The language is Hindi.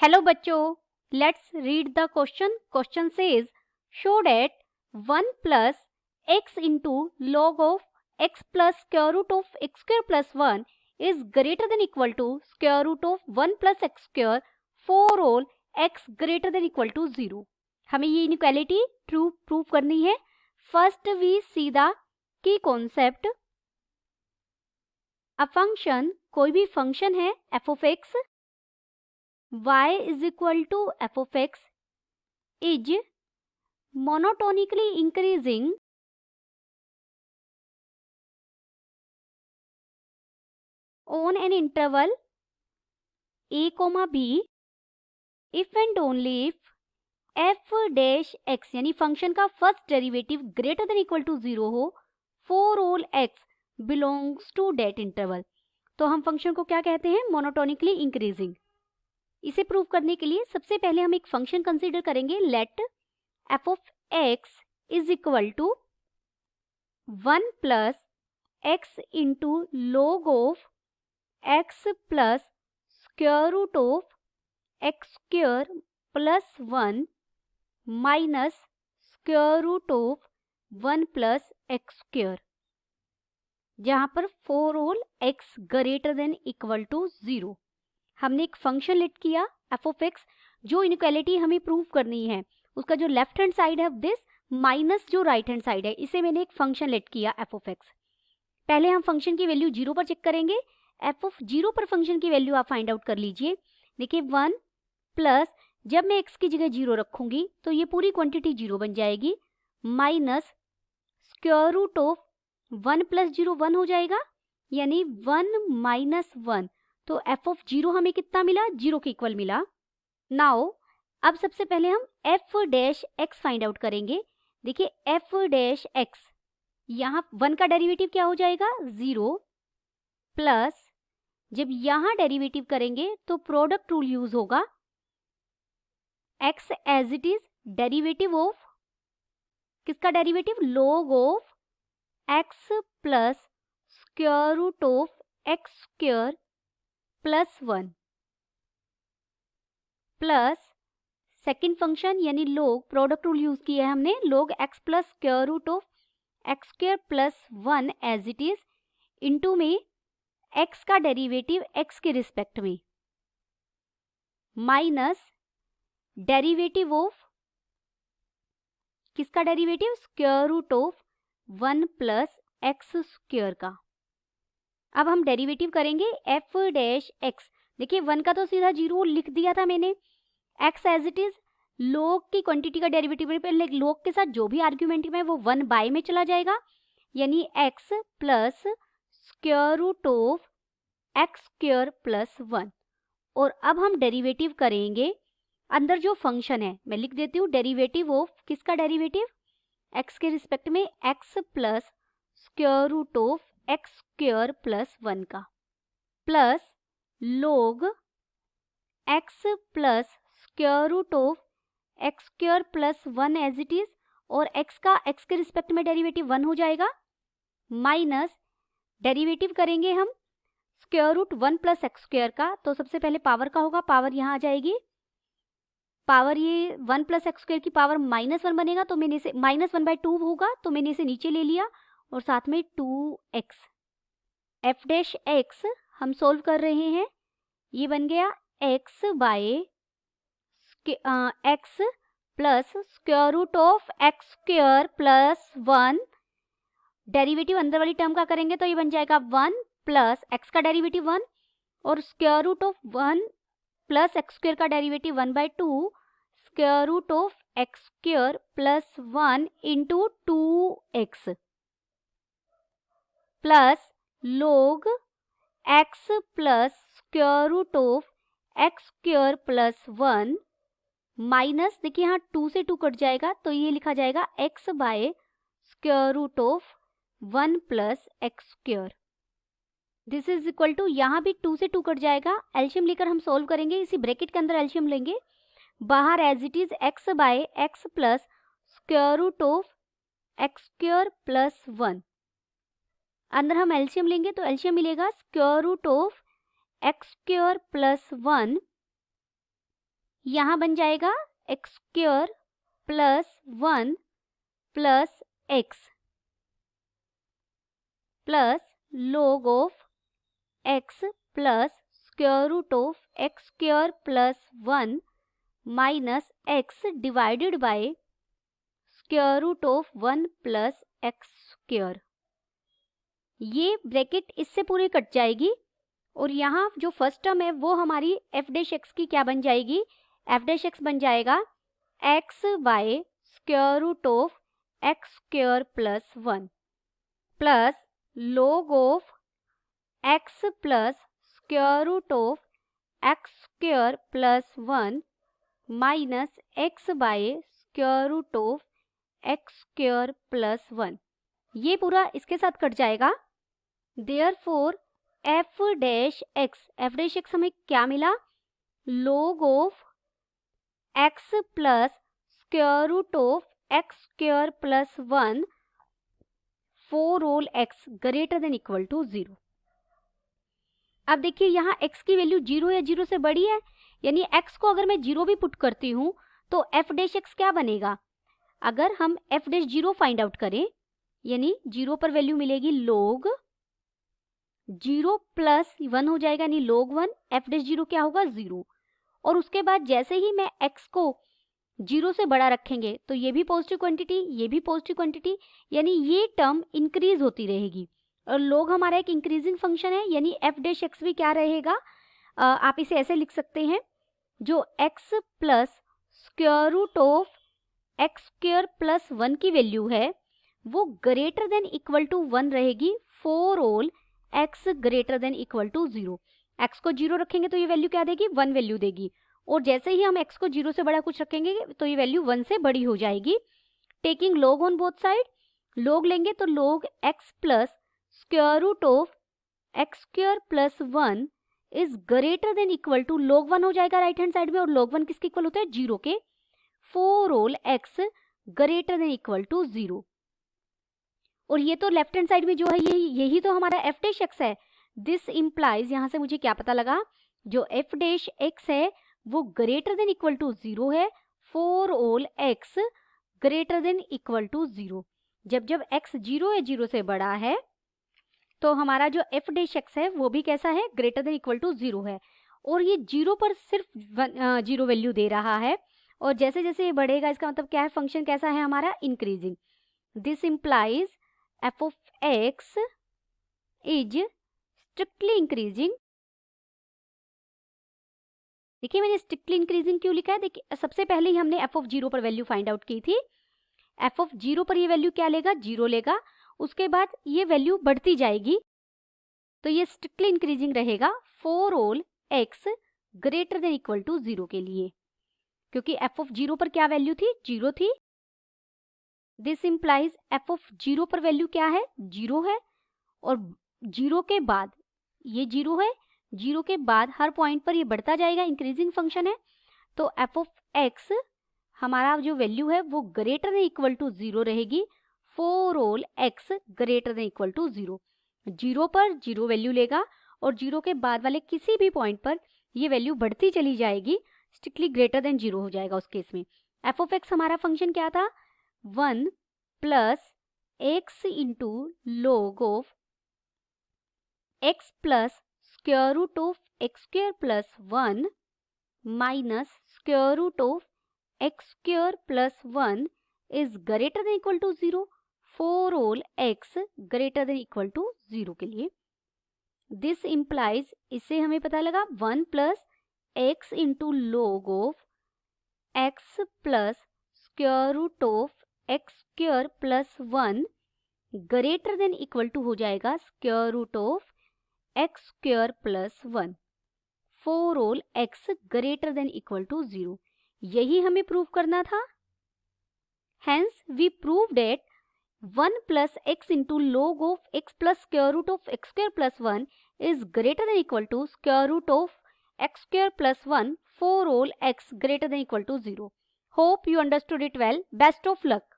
हेलो बच्चों, let's read the question. Question says show that 1 plus x into log of x plus square root of x square plus 1 is greater than equal to square root of 1 plus x square for all x greater than equal to 0. हमें ये इनइक्वालिटी ट्रू प्रूव करनी है. First we see the key concept. A function, कोई भी फंक्शन है F of X, y is equal to f of x is monotonically increasing on an interval a comma b if and only if f dash x यानी फंक्शन का first derivative greater than equal to 0 हो for all x belongs to that interval. तो हम फंक्शन को क्या कहते हैं? Monotonically increasing. इसे प्रूव करने के लिए सबसे पहले हम एक फंक्शन कंसीडर करेंगे. Let f of x is equal to 1 plus x into log of x plus square root of x square plus 1 minus square root of 1 plus x square, जहां पर for all x greater than equal to 0. हमने एक फंक्शन लेट किया f of x. जो इनइक्वालिटी हमें प्रूव करनी है उसका जो लेफ्ट हैंड साइड है दिस माइनस जो राइट हैंड साइड है, इसे मैंने एक फंक्शन लेट किया f of x. पहले हम फंक्शन की वैल्यू 0 पर चेक करेंगे. f of 0 पर फंक्शन की वैल्यू आप फाइंड आउट कर लीजिए. देखिए 1 प्लस, जब मैं x की जगह 0 रखूंगी तो ये पूरी क्वांटिटी 0 बन जाएगी, minus square root of 1 plus 0 1 हो जाएगा, यानी 1 माइनस 1. तो f of 0 हमें कितना मिला? 0 के इक्वल मिला. नाउ अब सबसे पहले हम f dash x find out करेंगे. देखिए f डैश x, यहाँ 1 का डेरिवेटिव क्या हो जाएगा? 0 प्लस, जब यहाँ डेरिवेटिव करेंगे तो प्रोडक्ट रूल यूज होगा. x as it is derivative of, किसका derivative? Log of x plus square root of x square plus 1 plus second function यानी log, प्रोडक्ट रूल यूज किया है हमने, log x plus square root of x square plus 1 as it is into में x का डेरिवेटिव x के रिस्पेक्ट में माइनस डेरिवेटिव ऑफ, किसका derivative? Square root of 1 plus x square का. अब हम डेरिवेटिव करेंगे f डैश x. देखिए 1 का तो सीधा 0 लिख दिया था मैंने. x as it is log की क्वांटिटी का डेरिवेटिव log के साथ जो भी आर्ग्यूमेंट है वो 1 बाय में चला जाएगा, यानी x plus square root of x square plus 1. और अब हम डेरिवेटिव करेंगे अंदर जो फंक्शन है, मैं लिख देती हूँ डेरिवेटिव ऑफ, किसका डेरिवेटिव? x के रिस्पेक्ट में x plus square root of x square plus 1 का, plus log x plus square root of x square plus 1 as it is, और x का x के रिस्पेक्ट में डेरिवेटिव 1 हो जाएगा, माइनस डेरिवेटिव करेंगे हम square root 1 plus x square का. तो सबसे पहले पावर का होगा, पावर यहाँ आ जाएगी, पावर ये 1 प्लस एक्स स्क्वायर की पावर -1 बनेगा, तो मैंने इसे -1/2 होगा, तो मैंने इसे नीचे ले लिया, और साथ में 2x. f डैश x हम सोल्व कर रहे हैं, ये बन गया x by x plus square root of x square plus 1. Derivative अंदर वाली टर्म का करेंगे तो ये बन जाएगा 1 प्लस x का डेरिवेटिव 1 और square root of 1 plus x square का derivative 1/2 square root of x square plus 1 into 2x plus log x plus square root of x square plus 1 minus, देखिए यहाँ 2 से 2 कट जाएगा, तो ये लिखा जाएगा x by square root of 1 plus x square. This is equal to, यहाँ भी 2 से 2 कट जाएगा, एलसीएम लेकर हम सोल्व करेंगे. इसी ब्रैकेट के अंदर एलसीएम लेंगे, बाहर as it is x by x plus square root of x square plus 1. अंदर हम एलसीएम लेंगे तो एलसीएम मिलेगा square root of x square plus 1 यहाँ बन जाएगा x square plus 1 plus x plus log of x plus square root of x square plus 1 minus x divided by square root of 1 plus x square. ये ब्रैकेट इससे पूरी कट जाएगी और यहाँ जो फर्स्ट टर्म है वो हमारी एफ डैश एक्स की क्या बन जाएगी, एफ डैश एक्स बन जाएगा x by square root of x square plus 1 plus log of x plus square root of x square plus 1 minus x by square root of x square plus 1। ये पूरा इसके साथ कट जाएगा। देयरफॉर एफ डैश एक्स हमें क्या मिला, log of x plus square root of x square plus 1 for all x greater than equal to 0। अब देखिए यहाँ x की वैल्यू 0 या 0 से बड़ी है, यानी x को अगर मैं 0 भी पुट करती हूँ तो f डैश x क्या बनेगा, अगर हम f डैश 0 फाइंड आउट करें यानी 0 पर वैल्यू मिलेगी log 0 प्लस 1 हो जाएगा यानी log 1, f डैश 0 क्या होगा 0। और उसके बाद जैसे ही मैं x को 0 से बड़ा रखेंगे तो ये भी पॉजिटिव क्वांटिटी, ये भी पॉजिटिव क्वांटिटी, यानी ये टर्म इंक्रीज होती रहेगी। और log हमारा एक इंक्रीजिंग फंक्शन है यानी f डैश एक्स भी क्या रहेगा, आप इसे ऐसे लिख सकते हैं, जो x plus square root of x square plus 1 की वैल्यू है वो ग्रेटर देन इक्वल टू 1 रहेगी for all x greater than equal to 0। x को 0 रखेंगे तो ये वैल्यू क्या देगी, 1 वैल्यू देगी, और जैसे ही हम x को 0 से बड़ा कुछ रखेंगे तो ये वैल्यू 1 से बड़ी हो जाएगी। Taking log on both side, log लेंगे तो log x plus square root of x square plus 1 is greater than equal to log 1 हो जाएगा राइट हैंड साइड में, और log 1 किसके इक्वल होता है, 0 के, for all x greater than equal to 0। और ये तो लेफ्ट हैंड साइड में जो है यही तो हमारा f डैश x है। दिस इम्प्लाइज, यहाँ से मुझे क्या पता लगा, जो f डैश x है वो ग्रेटर देन इक्वल टू 0 है for all x greater than equal to 0। जब जब x 0 या 0 से बड़ा है तो हमारा जो f डैश x है वो भी कैसा है, ग्रेटर देन इक्वल टू 0 है। और ये 0 पर सिर्फ 0 वैल्यू दे रहा है, और जैसे जैसे ये बढ़ेगा इसका मतलब क्या है, फंक्शन कैसा है हमारा, increasing. This implies f of x is strictly increasing. देखिए मैंने स्ट्रिक्टली इंक्रीजिंग क्यों लिखा है, देखिए सबसे पहले ही हमने f ऑफ 0 पर वैल्यू फाइंड आउट की थी। f ऑफ 0 पर ये वैल्यू क्या लेगा, 0 लेगा, उसके बाद ये वैल्यू बढ़ती जाएगी तो ये स्ट्रिक्टली इंक्रीजिंग रहेगा for all x greater than equal to 0 के लिए, क्योंकि f ऑफ 0 पर क्या वैल्यू थी, 0 थी। दिस इम्प्लाइज f ऑफ 0 पर वैल्यू क्या है, 0 है, और 0 के बाद ये 0 है, 0 के बाद हर पॉइंट पर ये बढ़ता जाएगा, इंक्रीजिंग फंक्शन है। तो f ऑफ x हमारा जो वैल्यू है वो ग्रेटर देन इक्वल टू 0 रहेगी for all x greater than equal to 0। 0 पर 0 वैल्यू लेगा और 0 के बाद वाले किसी भी पॉइंट पर ये वैल्यू बढ़ती चली जाएगी, स्ट्रिक्टली ग्रेटर देन 0 हो जाएगा उस केस में। f ऑफ x हमारा फंक्शन क्या था, 1 plus x into log of x plus square root of x square plus 1 minus square root of x square plus 1 is greater than equal to 0 for all x greater than equal to 0 के लिए। दिस इम्प्लाइज, इससे हमें पता लगा 1 plus x into log of x plus square root of x square plus 1 greater than equal to हो जाएगा square root of x square plus 1 for all x greater than equal to 0। यही हमें प्रूव करना था। Hence we proved that 1 plus x into log of x plus square root of x square plus 1 is greater than equal to square root of x square plus 1 for all x greater than equal to 0. Hope you understood it well. Best of luck.